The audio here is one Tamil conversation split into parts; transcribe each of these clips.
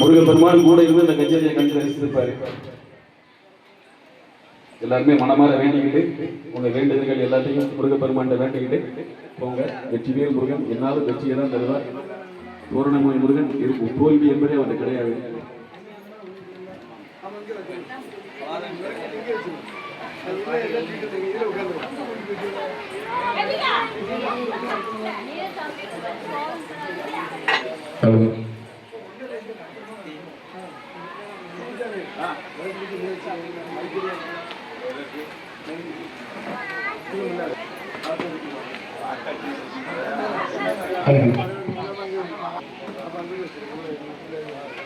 முருகப்பெருமான் கூட இருந்து அந்த கச்சேரியை கண்டு ரசித்திருப்பாரு. எல்லாருமே மனமாற வேண்டிக்கிட்டு உங்க வேண்டுதல்கள் எல்லாத்தையும் முருகப்பெருமான் வேண்டிக்கிட்டு போங்க. வெற்றிவேல் முருகன் என்னாலும் வெற்றியை தான் தருவார். பூரணமொழி முருகன் இருக்கும், தோல்வி என்பதே அவருக்கு கிடையாது.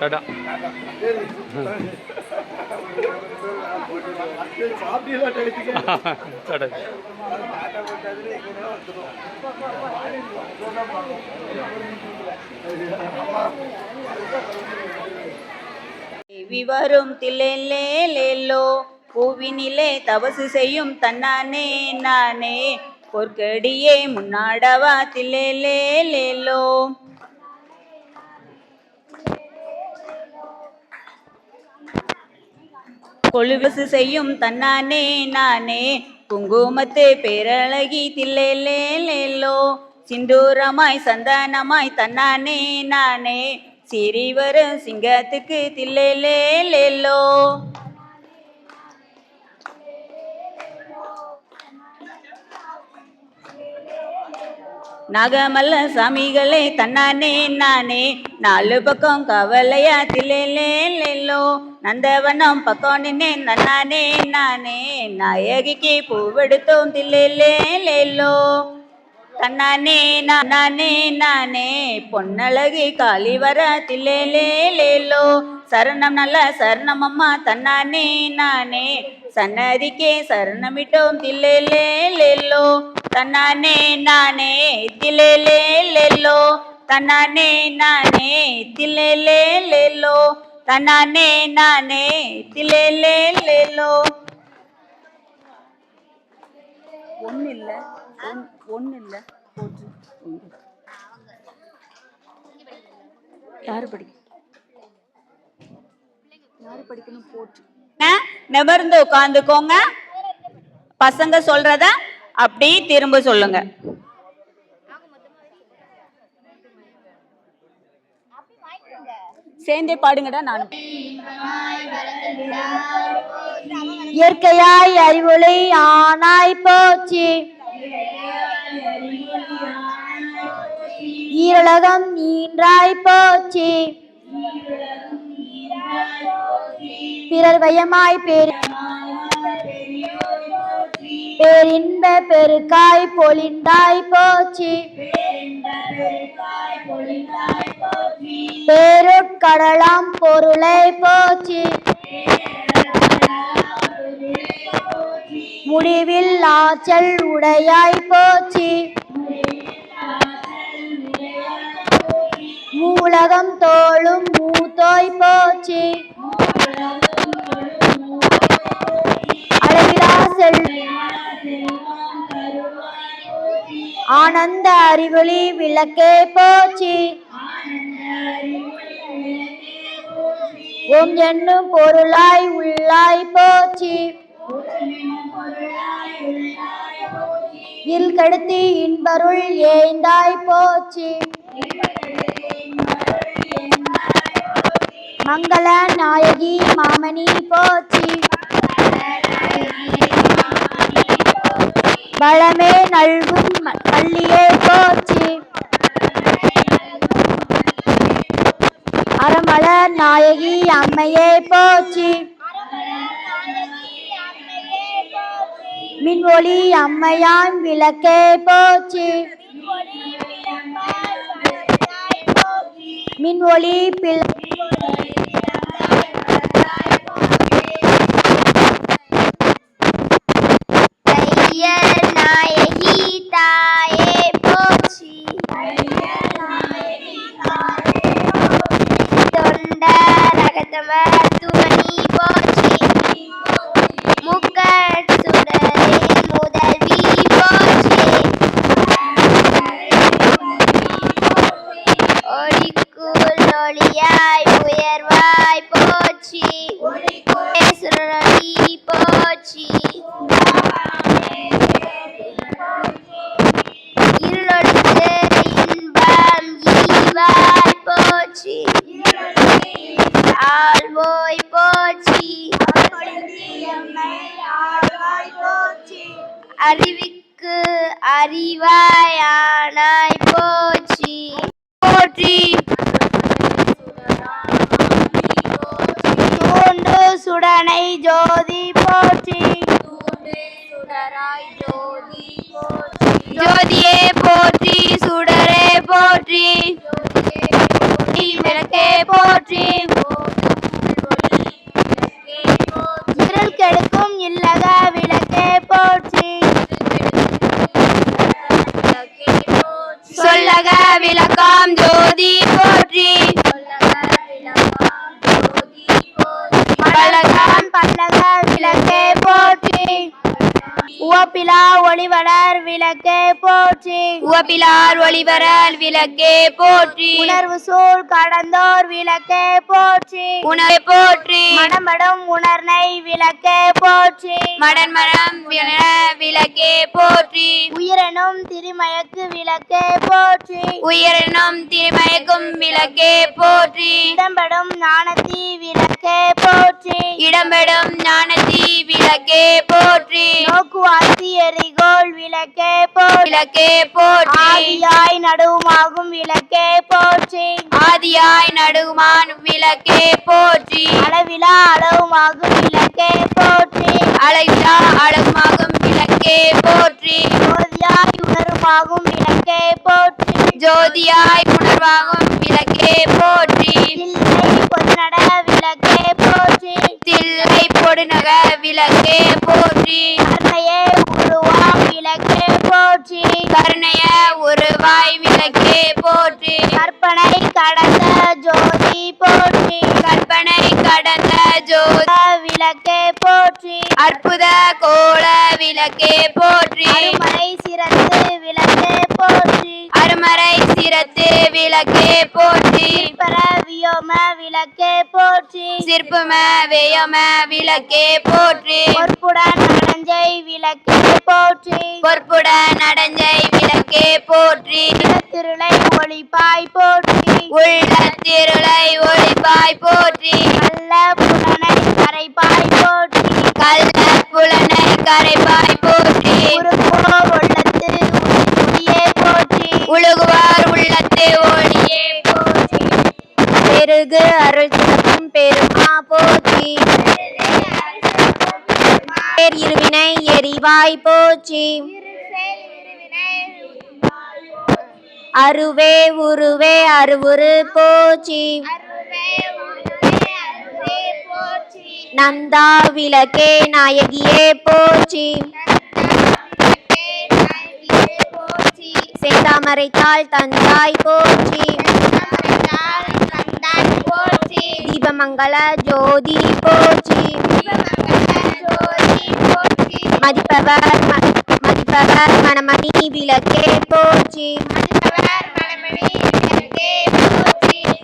டாடா வரும் தில்லேலோ பூவினிலே தவசு செய்யும் தன்னானே நானே பொற்கடியே முன்னாடவா தில்லேலோ. கொழுவசு செய்யும் தன்னானே நானே குங்குமத்து பேரழகி தில்லேலோ. சிந்தூரமாய் சந்தனமாய் தன்னானே நானே சிறி வரும் சிங்கத்துக்கு தில்லேலோ. நாகமல்ல சாமிகளே தன்னானே நானே நாலு பக்கம் கவலையா தில்லேலோ. நந்தவனம் பக்கம் நின்னே நன்னானே நானே நாயகிக்கு பூவெடுத்தோம் தில்லேலோ. தன்னானே நானே நானே பொன்னழகி காளி வர தில்லேலோ. சரணம் நல்ல சரணம் அம்மா தன்னானே நானே சன்னதிக்கே சரணமிட்டோம் தில்லேலோ. தன்னானே நானே தில்லேலோ. தன்னானே நானே தில்லேலோ. தன்னானே நானே தில்லேலோ. ஒன்றும் இல்லை போச்சு. யாரு படிக்கணும் போட்டு நிமிர்ந்து உட்காந்துக்கோங்க. பசங்க சொல்றத அப்படி திரும்ப சொல்லுங்க. சேர்ந்தே பாடுங்கடா. நானும் இயற்கையாய் அறிவொளி ஆனாய் போச்சு ஈரலகம் ஈன்றாய் போச்சு பிறர் வயமாய் பேரின்ப பெருக்காய் பொலிந்தாய் போச்சு பேருட்கடலாம் பொருளை போச்சு முடிவில் ஆற்றல் உடையாய் போச்சு மூலகம் தோளும் மூத்தோய் போச்சு அளவிலா ஆனந்த அறிவொளி விளக்கே போச்சு ஓம் என்னும் பொருளாய் உள்ளாய் போச்சு இல் கடுத்தி இன்பருள் ஏந்தாய் போச்சு மங்கள நாயகி மாமணி போச்சு பலமே நல்கும் பள்ளியே போச்சு அறமல நாயகி அம்மையே போச்சு மின்ஒளி அம்மையான் விளக்கே போச்சு மின்ஒளி நாயகி தாயே போச்சு தொண்ட ரகதம துவனி போச்சு முக்கசுடரே முதல்வி போச்சு ஒளிக்குள் ஒளியா ஆழ்வோய் போற்றி. அறிவிக்கு அறிவாயானாய் போற்றி. போற்றி. தூண்டு சுடனை ஜோதி போற்றி. ஜோதியே போற்றி. சுடரே போற்றி. விளக்கே போற்றி. இருள் கெடுக்கும் இல்லக விளக்கே போற்றி. சொல்லக விளக்காம் ஜோதி போற்றி. பல்லகாம் பல்லக விளக்கே போற்றி. உவப்பிலா ஒளிவளர் விளக்கே போற்றி. உவப்பிலார் ஒளிவரல் விளக்கே போற்றி. உணர்வு சூழ் கடந்தோர் விளக்கே போற்றி. உணரை போற்றி. மணமடும் உணர்னை விளக்கே போற்றி. மடன்மரம் விளக்கே போற்றி. உயிரெனும் திருமயக்கு விளக்கே போற்றி. உயிரெனும் திருமயக்கும் விளக்கே போற்றி. இடம்பெடும் ஞானத்தி விளக்கே போற்றி. இடம்பெடும் ஞானத்தி விளக்கே போற்றி. நோக்குவாசி எரிகோள் விளக்கே போற்றி. விளக்கே போற்றி. ஆதியாய் நடுவுமாகும் விளக்கே போற்றி. ஆதியாய் நடுவுமான் விளக்கே போற்றி. அளவிலா அளவுமாகும் விளக்கே போற்றி. அளவிலா அளவுமாகும் விளக்கே போற்றி. ஜோதியாய் உணர்வாகும் விளக்கே போற்றி. ஜோதியாய் உணர்வாகும் விளக்கே போற்றி. தில்லை பொதுநட விளக்கே போற்றி. தில்லை பொடுநக விளக்கே போற்றி. கருணையே உருவாம் விளக்கே போற்றி. கருணைய உருவாய் விளக்கே போற்றி. கற்பனை கடந்த ஜோதி போற்றி. கற்பனை கடந்த ஜோதி விளக்கே போற்றி. அற்புத கோல விளக்கே போற்றி. அருமறை சிரத்து விளக்கே போற்றி. அருமறை சிரத்து விளக்கே போற்றி. சிற்பர வியோம விளக்கே போற்றி. சிற்பம வேயம விளக்கே போற்றி. பொற்புடன் நடஞ்சை விளக்கே போற்றி. பொற்புடன் நடஞ்சை விளக்கே போற்றி. திருளை ஒளிப்பாய் போற்றி. உள்ள திருளை ஒளிப்பாய் போற்றி. கள்ள புலனை கரைப்பாய் போற்றி. கள்ள புலனை கரைப்பாய் போற்றி. உருகுவோர் உள்ளத்து ஒளியே போற்றி. உழுகுவார் உள்ளத்து ஒளியே போற்றி. பெருகு அருள் சிறப்பும் பெருமா போற்றி. இருவினை எரிவாய் போற்றி. அருவே உருவே அருவுரு போற்றி. நந்தா விளக்கே நாயகியே போற்றி. செந்தாமரைத்தாள் தந்தாய் போற்றி. தீபமங்கள ஜோதி போற்றி. மதிப்பவர் மணமணி விளக்கே போற்றி.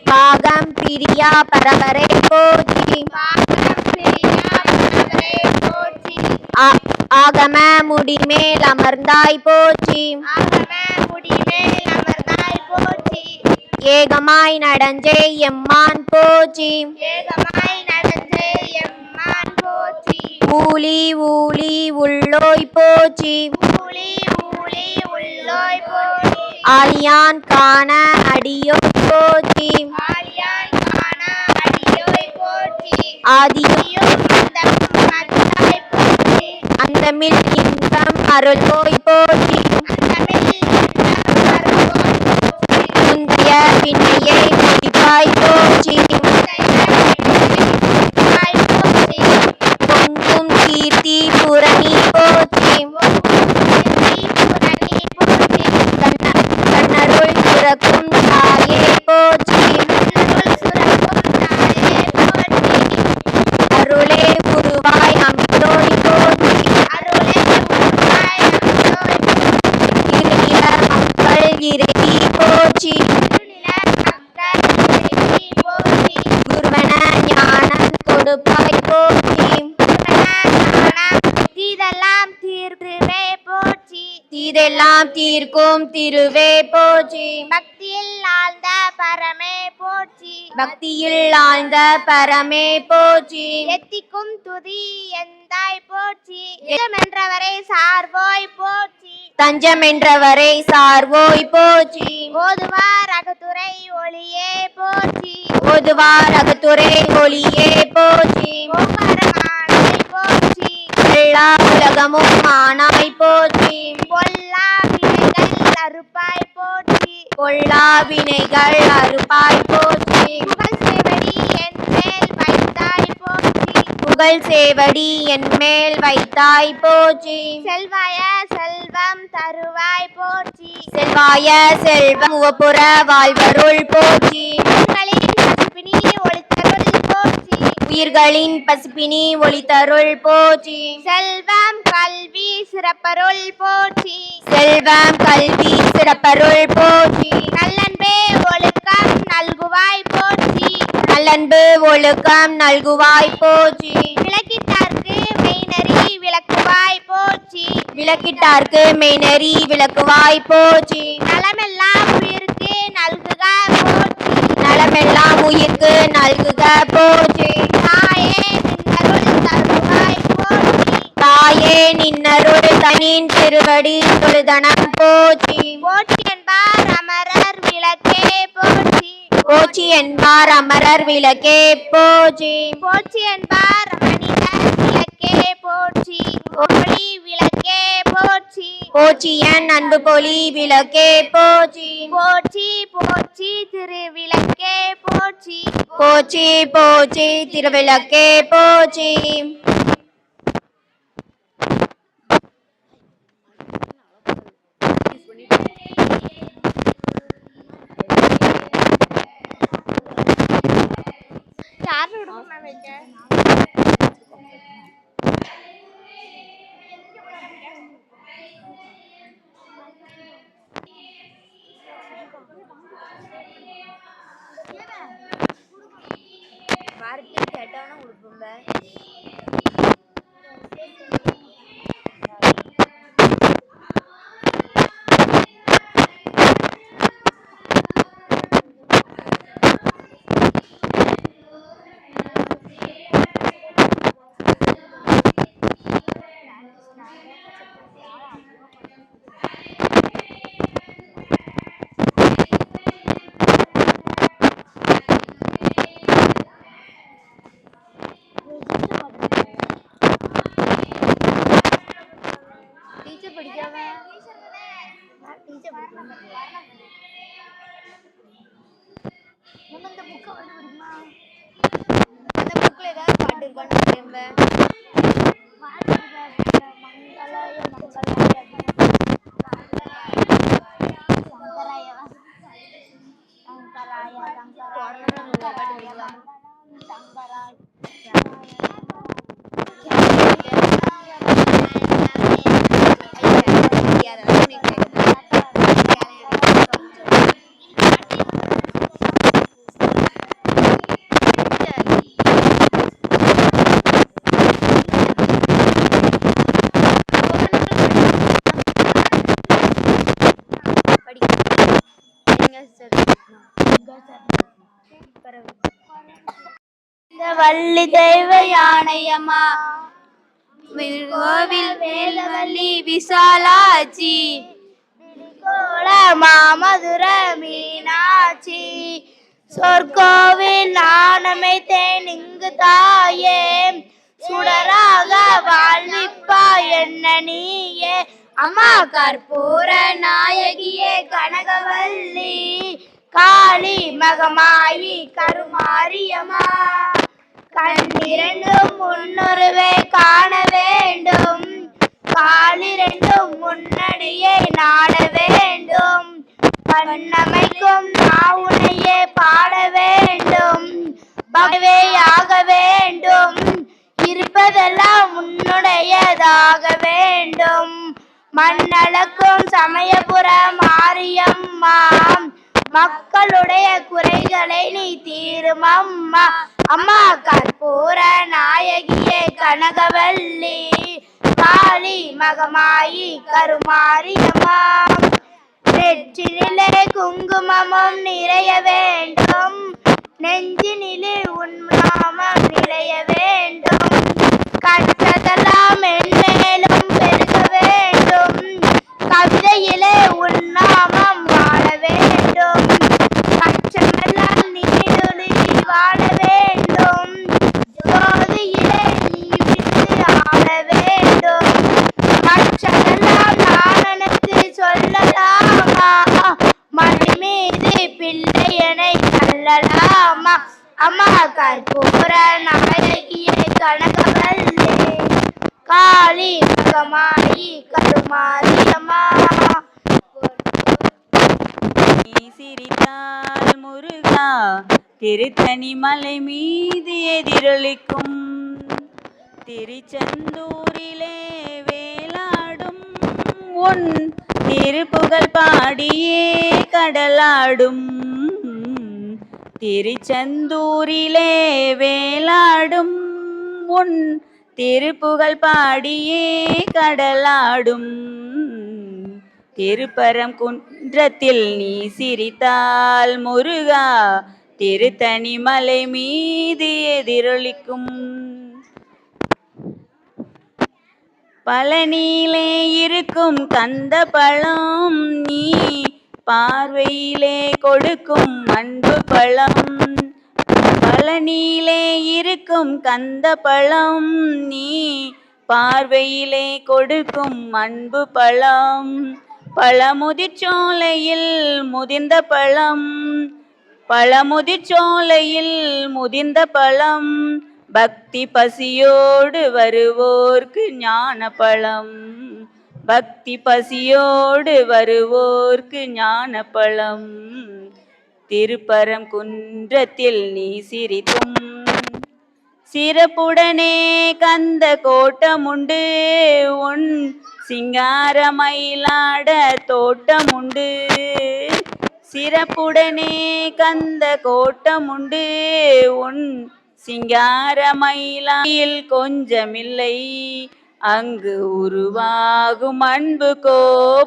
பாகம் பிரியா பரவரே போற்றி. ஆகம முடிமேல் அமர்ந்தாய் போற்றி. ஏகமாய் நடஞ்சே எம்மான் போற்றி. ஊழி ஊழி உள்ளோய் போற்றி. ஆலியான் காண அடியோய் போற்றி. ஆதியும் அந்தமில் இன்பம் அருள்வோய் போற்றி. முந்தைய வினையை முடிப்பாய் போற்றி. பொங்கும் கீர்த்தி புரணி போற்றி. கண்ணருள் சுரக்கும் தாயே போற்றி. அருளே உருவாய் அமிர்தோய் போற்றி. இருநில மக்கள் இறைவி போற்றி. குருவன ஞானம் கொடுப்பாய் போற்றி. இதெல்லாம் தீர்க்கும் திருவே போற்றி. பக்தியில் ஆழ்ந்த பரமே போற்றி. பக்தியில் ஆழ்ந்த பரமே போற்றி. எத்திக்கும் துதி எந்தாய் போற்றி. என்றவரை சார்வோய் போற்றி. தஞ்சம் என்றவரை சார்வோய் போற்றி. ஓதுவார் அகத்துறை ஒளியே போற்றி. ஓதுவார் அகத்துறை ஒளியே போற்றி. ஓங்காரமானாய் போற்றி. எல்லா உலகமும் ஆனாய் போற்றி. பொல்லா வினைகள் அறுப்பாய் போற்றி. பொல்லா வினைகள் அறுப்பாய் போற்றி. புகழ் சேவடி என் மேல் வைத்தாய் போற்றி. புகழ் சேவடி என் மேல் வைத்தாய் போற்றி. செல்வாய செல்வம் தருவாய் போற்றி. செல்வாய செல்வம் உவப்புற வாழ்வருள் போற்றி. உயிர்களின் பசுப்பினி ஒளித்தருள் போற்றி. உயிர்களின் பசுப்பினி ஒளித்தருள் போற்றி. செல்வம் கல்வி சிறப்பருள் போற்றி. செல்வம் கல்வி சிறப்பருள் போற்றி. நல்லன்பே ஒழுக்கம் நல்குவாய் போற்றி. நல்லன்பு ஒழுக்கம் நல்குவாய் போற்றி. விளக்கிட்டார்க்கு மெய்நெறி விளக்குவாய் போற்றி. விளக்கிட்டார்க்கு மெய்நெறி விளக்குவாய் போற்றி. நலமெல்லாம் உயிருக்கு நல்குக போற்றி. நலமெல்லாம் உயிர்க்கு நல்குக போற்றி. தாயே நின்னருள் தருவாய் போற்றி. தாயே நின்னருள் தனின் திருவடி தொழுதனம் போற்றி. போற்றி என்பார் அமரர் விளக்கே போற்றி. போற்றி என்பார் அமரர் விளக்கே போற்றி. போற்றி என்பார் மனிதர் விளக்கே போற்றி. ஒளி விளக்கே போற்றி. போற்றி என் அன்பு பொலி விளக்கே போற்றி. போற்றி போற்றி திருவிளக்கே போற்றி. போற்றி போற்றி திருவிளக்கே போற்றி. வள்ளி தெய்வ யானையம்மா கோவில் வேலவல்லி விசாலாட்சி மாமதுர மீனாட்சி சொற்கோவில் நாணமைத்தேன் இங்கு தாயே சுடராக வாழ்விப்பா என்ன நீயே அம்மா கற்பூர நாயகியே கனகவல்லி காளி மகமாயி கருமாரியம்மா கண்ணிரண்டும் முன்னுருவே காண வேண்டும் காலிரண்டும் முன்னடியே நாட வேண்டும் கண்ணமைக்கும் நாவுனையே பாட வேண்டும் பகவேயாக வேண்டும் இருப்பதெல்லாம் உன்னுடையதாக வேண்டும் மண்ணளக்கும் சமயபுர மாரியம்மா மக்களுடைய குறைகளை நீ தீரும் அம்மா அம்மா கற்பூர நாயகியே கனகவல்லி காளி காளி மகமாயி கருமாரியம்மா நெற்றினிலே குங்குமமும் நிறைய வேண்டும் நெஞ்சினிலே உன் நாமம் நிறைய வேண்டும் கற்றதெல்லாம் மென்மேலும் பெருக வேண்டும் கவிதையிலே உன் நாமம் வாழ வேண்டும் கற்றமெல்லாம் நீடுழி வாழ வேண்டும் ஜோதியிலே நீ விட்டு ஆள வேண்டும் மற்றதெல்லாம் நான் எனக்கு சொல்லலாமா மணி மீது பிள்ளையனை தள்ளலாமா அம்மா கற்பூர நாயகியே கனகவல்லே காளி மகமாயி கருமாரியம்மா நீ சிரித்தால் முருகா திருத்தணி மலை மீது எதிரொலிக்கும் திருச்செந்தூரிலே வேலாடும் உன் திருப்புகழ் பாடியே கடலாடும் திருச்செந்தூரிலே வேலாடும் உன் திருப்புகழ் பாடியே கடலாடும் திருப்பரங்குன்றத்தில் நீ சிரித்தால் முருகா திருத்தணி மலை மீது எதிரொலிக்கும் பழனியிலே இருக்கும் கந்த பழம் நீ பார்வையிலே கொடுக்கும் அன்பு பழம் பழனியிலே இருக்கும் கந்த பழம் நீ பார்வையிலே கொடுக்கும் அன்பு பழம் பழமுதிர்ச்சோலையில் முதிர்ந்த பழம் பழமுதிர்ச்சோலையில் முதிர்ந்த பழம் பக்தி பசியோடு வருவோர்க்கு ஞான பழம் பக்தி பசியோடு வருவோர்க்கு ஞான பழம் திருப்பரங்குன்றத்தில் நீ சிரிக்கும் சிறப்புடனே கந்த கோட்டமுண்டு உன் சிங்கார மயிலாட தோட்டமுண்டு சிறப்புடனே கந்த கோட்டமுண்டு உன் சிங்கார மயிலாயில் கொஞ்சமில்லை அங்கு உருவாகும் அன்புக்கோ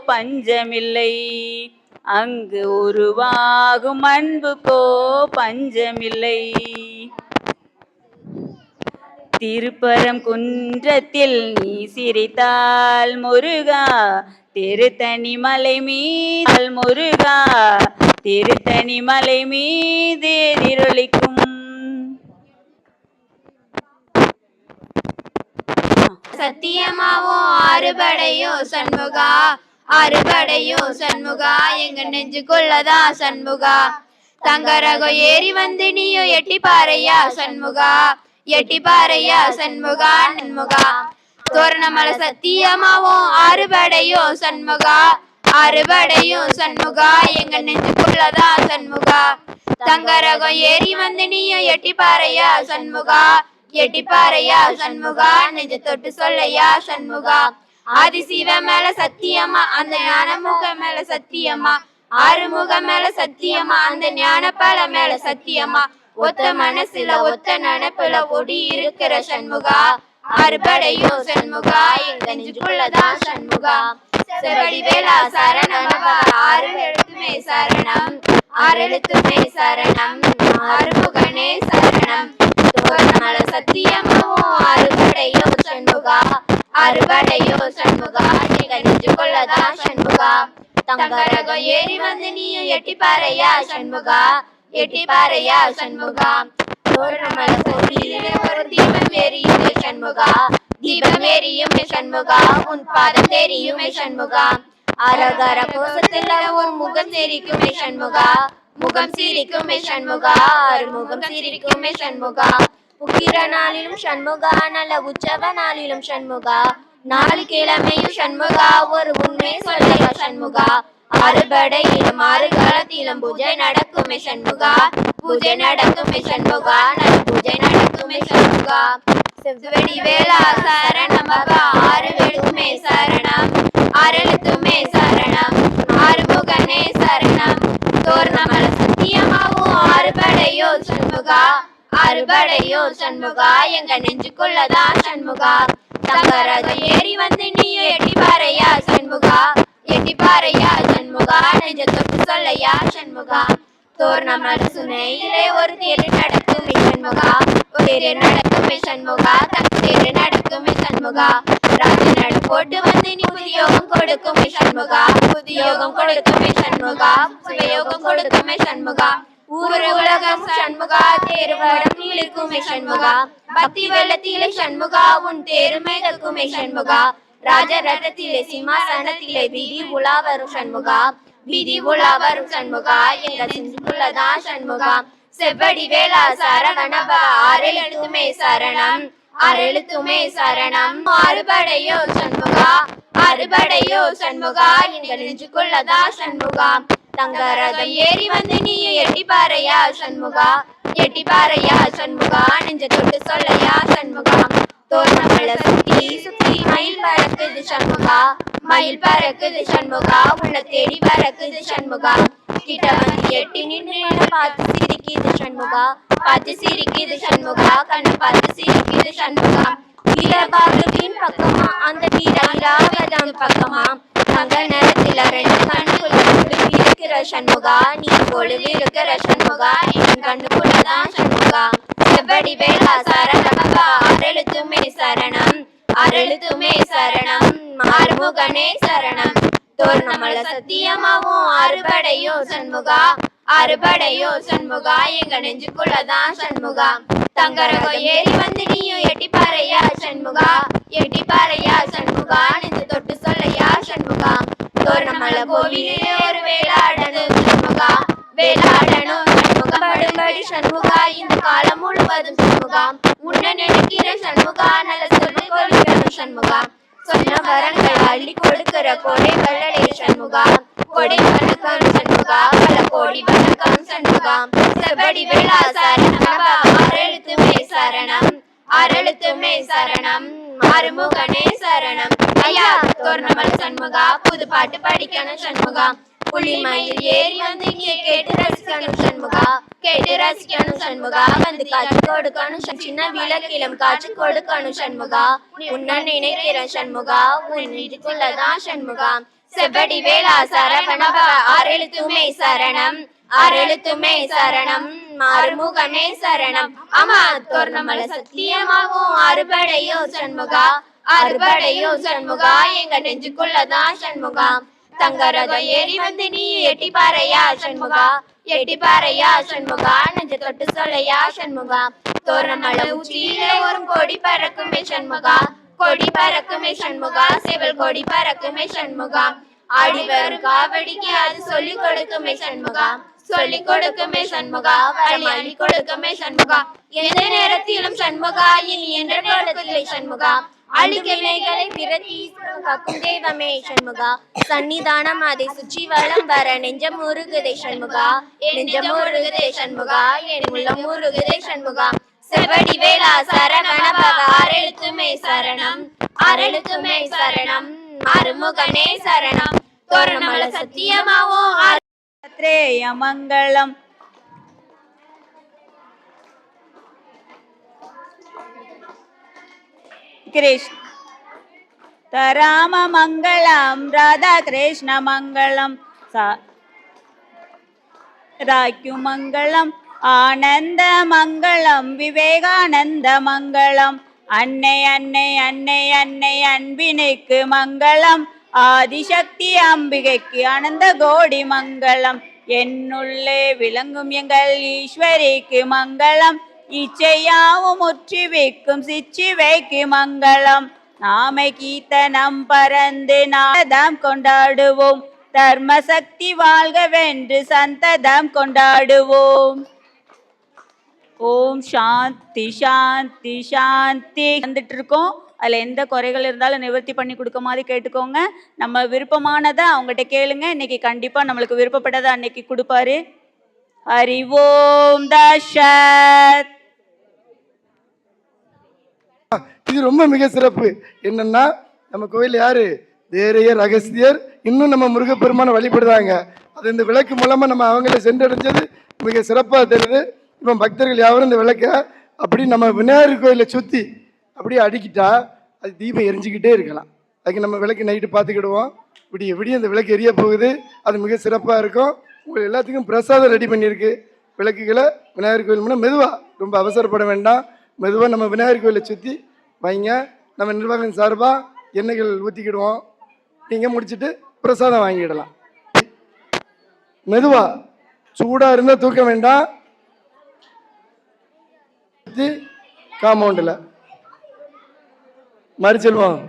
பஞ்சமில்லை அங்கு உருவாகும் அன்புக்கோ பஞ்சமில்லை திருப்பரங்குன்றத்தில் நீ சிரித்தால் முருகா திருத்தணி மலை மீது முருகா திருத்தணி மலை மீது எதிரொலிக்கும் சத்தியமாவும் அறுபடையும் சண்முகா அறுபடையும் சண்முகா எங்க நெஞ்சுக்குள்ளதா சண்முகா தங்கரகம் ஏறி வந்து நீயும் எட்டி பாறையா சண்முகா எட்டி பாறையா சண்முகா நன்முகா தோரணமலை சத்தியமாவும் அறுபடையும் சண்முகா அறுபடையும் சண்முகா எங்க நெஞ்சுக்குள்ளதா சண்முகா தங்கரகம் ஏறி வந்து நீயும் எட்டி பாறையா சண்முகா எட்டி பாறையா சண்முகா நெஞ்ச தொட்டு சொல்லையா சண்முகா ஆதிசிவ மேல சத்தியமா அந்த ஞானமுக மேல சத்தியமா ஆறுமுக மேல சத்தியமா அந்த ஞானப்பால மேல சத்தியமா ஒத்த மனசுல ஒத்த நினைப்புல ஒடி இருக்கிற சண்முகா அறுபடையும் சண்முகா எங்க நெஞ்சுக்குள்ளதா சண்முகா செவடி வேளா சரணம் ஆறு எழுத்துமே சரணம் ஆறு எழுத்துமே சரணம் ஆறுமுகனே சரணம் தோரணமலை சத்தியமாவும் அறுபடையோ சண்முகா அறுபடையோ சண்முகா எங்க நெஞ்சுக்குள்ளதா சண்முகா தங்கரகம் ஏறி வந்து நீயும் எட்டி பாறையா சண்முகா எட்டி பாறையா சண்முகா தோரணமலை சத்தியிலே ஒரு தீபம் எரியுமே சண்முகா தீபம் எரியுமே சண்முகா உன் பாதம் தெரியுமே சண்முகா அரகர கோசத்துல ஒரு முகம் தெரிக்குமே சண்முகா முகம் சிரிக்குமே சண்முகா அருமுகம் சிரிக்குமே சண்முகா உக்கிர நாளிலும் சண்முகா நல்ல உற்சவ நாளிலும் சண்முகா நாலு கிழமையும் சண்முகா ஒரு உண்மை சொல்லையா சண்முகா அறுபடையிலும் ஆறு காலத்திலும் பூஜை நடக்குமே சண்முகா பூஜை நடக்குமே சண்முகா நல்ல பூஜை நடக்குமே சண்முகா செவ்வடி வேளா சரணம் பாபா ஆறு எழுத்துமே சரணம் ஆறு எழுத்துமே சரணம் ஆறுமுகனே சரணம் தோரணமலை சத்தியமாவும் அறுபடையோ சண்முகா அறுபடையோ சண்முகா எங்க நெஞ்சுக்குள்ளதா சண்முகா தங்கரதம் ஏறி வந்து நீயும் எட்டி பாறையா சண்முகா, எட்டி பாறையா சண்முகா, நெஞ்ச தொட்டு சொல்லையா சண்முகா. தோரணமல சுனையிலே ஒரு தேர் நடக்குமே சண்முகா, ஒரு தேர் நடக்குமே சண்முகா, தேர் நடக்குமே சண்முகா. ராஜ நடு போட்டு வந்து நீ புதியோகம் கொடுக்குமே சண்முகா, புதியோகம் கொடுக்குமே சண்முகா, சுயயோகம் கொடுக்குமே சண்முகா. ஊரு உலகம் சண்முகா, தேர்வடம் இழுக்குமே சண்முகா, பக்தி வெள்ளத்திலே சண்முகா, உன் தேருமை தற்குமே சண்முகா. ராஜ ரதத்திலே சிம்மாசனத்திலே வீதி உலா வரும் சண்முகா, வீதி உலா வரும் சண்முகா, எங்க செஞ்சுக்குள்ளதான் சண்முகா. செவ்வடி வேளா சரவணபா, ஆறெழுத்துமே சரணம், ஆறெழுத்துமே சரணம். அறுபடையோ சண்முகா, அறுபடையோ சண்முகா, எங்க நெஞ்சுக்குள்ளதா சண்முகா. தங்கரதம் ஏறி வந்து நீ எட்டி பாறையா சண்முகா, எட்டி பாறையா சண்முகா, நெஞ்ச தொட்டு சொல்லையா சண்முகா. தோரணமல சுத்தி சுத்தி மயில் பறக்குது சண்முகா, மயில் பறக்குது சண்முகா, உன்னை தேடி பறக்குது சண்முகா. கிட்ட வந்து எட்டி நின்று பார்த்து சிரிக்குது சண்முகா, பார்த்து சிரிக்குது சண்முகா, கண்ணு பார்த்து சிரிக்குது சண்முகா. வீரபாகுவின் பக்கமா அந்த வீராவதம் பக்கமா, தங்க நேரத்துல ரெண்டு கண்ணுக்குள்ள இருக்கிற சண்முகா, நீ பொழுது இருக்கிற சண்முகா, என் கண்ணுக்குள்ளதான் சண்முகா. செவ்வடி வேளா சரணபா, ஆறெழுத்துமே சரணம், ஆறெழுத்துமே சரணம், ஆறுமுகனே சரணம். தோரணமல சத்தியமாவும் அறுபடையோ சண்முகா, அறுபடையோ சண்முகா, எங்க நெஞ்சுக்குள்ளதான் சண்முகா. தங்கரகம் ஏறி வந்து நீயும் எட்டி பாறையா சண்முகா, எட்டி பாறையா சண்முகா, நெஞ்சு தொட்டு சொல்லையா சண்முகா. தோரணமல கோவிலே ஒரு வேளாடணும் சண்முகா, வேளாடணும் சண்முகா, படும்படி சண்முகா, இந்த காலம் முழுவதும் சண்முகா. உன்னை நினைக்கிற சண்முகா, நல்ல சொல்லி கொடுக்கணும் சண்முகா. சொன்ன வரங்கள் அள்ளி கொடுக்கிற கொடை வள்ளலே சண்முகா, கொடை வணக்கம் சண்முகா, பல கோடி வணக்கம் சண்முகா. செவ்வடி வேளா சரணபா, ஆறெழுத்துமே சரணம், ஆறெழுத்துமே சரணம், ஆறுமுகனே சரணம். ஐயா தோரணமல சண்முகா, புது பாட்டு படிக்கணும் சண்முகா, புலிமயில் ஏறி வந்து இங்கே கேட்டு ரசிக்கணும் சண்முகா, கேட்டு ரசிக்கணும் சண்முகா. வந்து காட்சி கொடுக்கணும் சின்ன விளக்கிலும் காட்சி கொடுக்கணும் சண்முகா. உன்னை நினைக்கிற சண்முகா, உன் வீட்டுக்குள்ளதான் சண்முகா. செவ்வடி வேளா சரவணபா, ஆறெழுத்துமே சரணம், ஆறெழுத்துமே சரணம், ஆறுமுகனே சரணம். ஆமா தோரணமல சத்தியமாகும் அறுபடையோ சண்முகா, அறுபடையோ சண்முகா, எங்க நெஞ்சுக்குள்ளதான் சண்முகா. தங்கரதம் ஏறி வந்து நீ எட்டி பாறையா சண்முகா, எட்டி பாறையா சண்முகா, நெஞ்ச தொட்டு சொல்லையா சண்முகா. தோரணமல உச்சியிலே ஒரு கொடி பறக்குமே சண்முகா, கொடி பறக்குமே சண்முகா, செவல் கொடி பறக்குமே சண்முகா. ஆடி வரும் காவடிக்கு அது சொல்லி கொடுக்குமே சண்முகா, சொல்லி கொடுக்குமே சண்முகா, வழி அள்ளி கொடுக்குமே சண்முகா. எந்த நேரத்திலும் சண்முகா, இனி என்ற நேரத்திலே சண்முகா. அழுகிளைகளை விரட்டி காக்கும் தெய்வமே சண்முகா. சன்னிதானம் அதை சுற்றி வளம் வர நெஞ்சம் முருகுதே சண்முகா, நெஞ்சம் முருகுதே சண்முகா, என் உள்ளம் முருகுதே சண்முகா. செவ்வடி வேளா சரவணபா, ஆறெழுத்துமே சரணம், ஆறெழுத்துமே சரணம், ஆறுமுகனே சரணம். தோரணமல சத்தியமாவும் மங்களம். कृष्ण राम मंगलम, राधा कृष्ण मंगलम, राक्यु मंगलम, आनंद मंगलम, विवेकानंद मंगलम. अन्ने अन्ने अन्ने अन्ने अன்பினுக்கு மங்களம், ஆதிசக்தி அம்பிகைக்கு ஆனந்த கோடி மங்களம். என்னுள்ளே விளங்கும் எங்கள் ஈஸ்வரிக்கு மங்களம், இச்சையாவும் முற்றி வைக்கும் சிச்சிவைக்கு மங்களம். நாம கீர்த்தனம் பறந்து நாதம் கொண்டாடுவோம், தர்ம சக்தி வாழ்கவென்று சந்ததம் கொண்டாடுவோம். ஓம் சாந்தி சாந்தி சாந்தி. வந்துட்டு இருக்கோம், அதில் எந்த குறைகள் இருந்தாலும் நிவர்த்தி பண்ணி கொடுக்க மாதிரி கேட்டுக்கோங்க. நம்ம விருப்பமானதை அவங்ககிட்ட கேளுங்க, இன்னைக்கு கண்டிப்பாக நம்மளுக்கு விருப்பப்பட்டதை அன்னைக்கு கொடுப்பாரு. ஹரி ஓம் தஷத். இது ரொம்ப மிக சிறப்பு. என்னன்னா நம்ம கோயில் யாரு தேரையர் அகஸ்தியர் இன்னும் நம்ம முருகப்பெருமான வழிபடுறாங்க. அது இந்த விளக்கு மூலமா நம்ம அவங்கள சென்றடைஞ்சது மிக சிறப்பாக தெரியுது. இப்போ பக்தர்கள் யாரும் இந்த விளக்க அப்படி நம்ம விநாயகர் கோயிலை சுற்றி அப்படியே அடிக்கிட்டா அது தீபம் எரிஞ்சிக்கிட்டே இருக்கலாம். அதுக்கு நம்ம விளக்கு நைட்டு பார்த்துக்கிடுவோம். விடிய விடிய அந்த விளக்கு எரிய போகுது. அது மிக சிறப்பாக இருக்கும். உங்களுக்கு எல்லாத்துக்கும் பிரசாதம் ரெடி பண்ணியிருக்கு. விளக்குகளை விநாயகர் கோயில் முன்னே மெதுவாக, ரொம்ப அவசரப்பட வேண்டாம், மெதுவாக நம்ம விநாயகர் கோயிலை சுற்றி வைங்க. நம்ம நிர்வாகம் சார்பாக எண்ணெய்கள் ஊற்றிக்கிடுவோம். நீங்கள் முடிச்சுட்டு பிரசாதம் வாங்கிடலாம். மெதுவாக, சூடாக இருந்தால் தூக்க வேண்டாம். காம்பவுண்டில் மாதிரி செல்வோம்.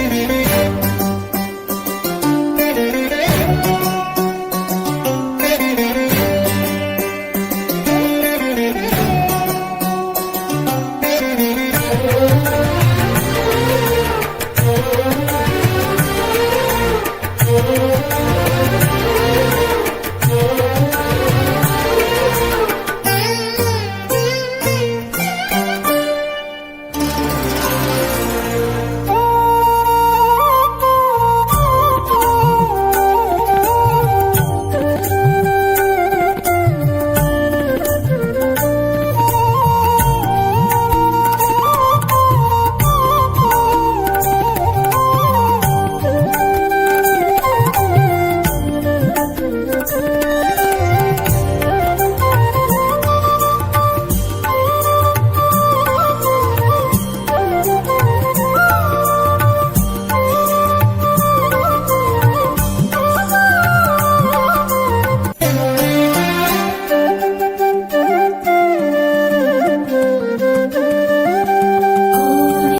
Thank you.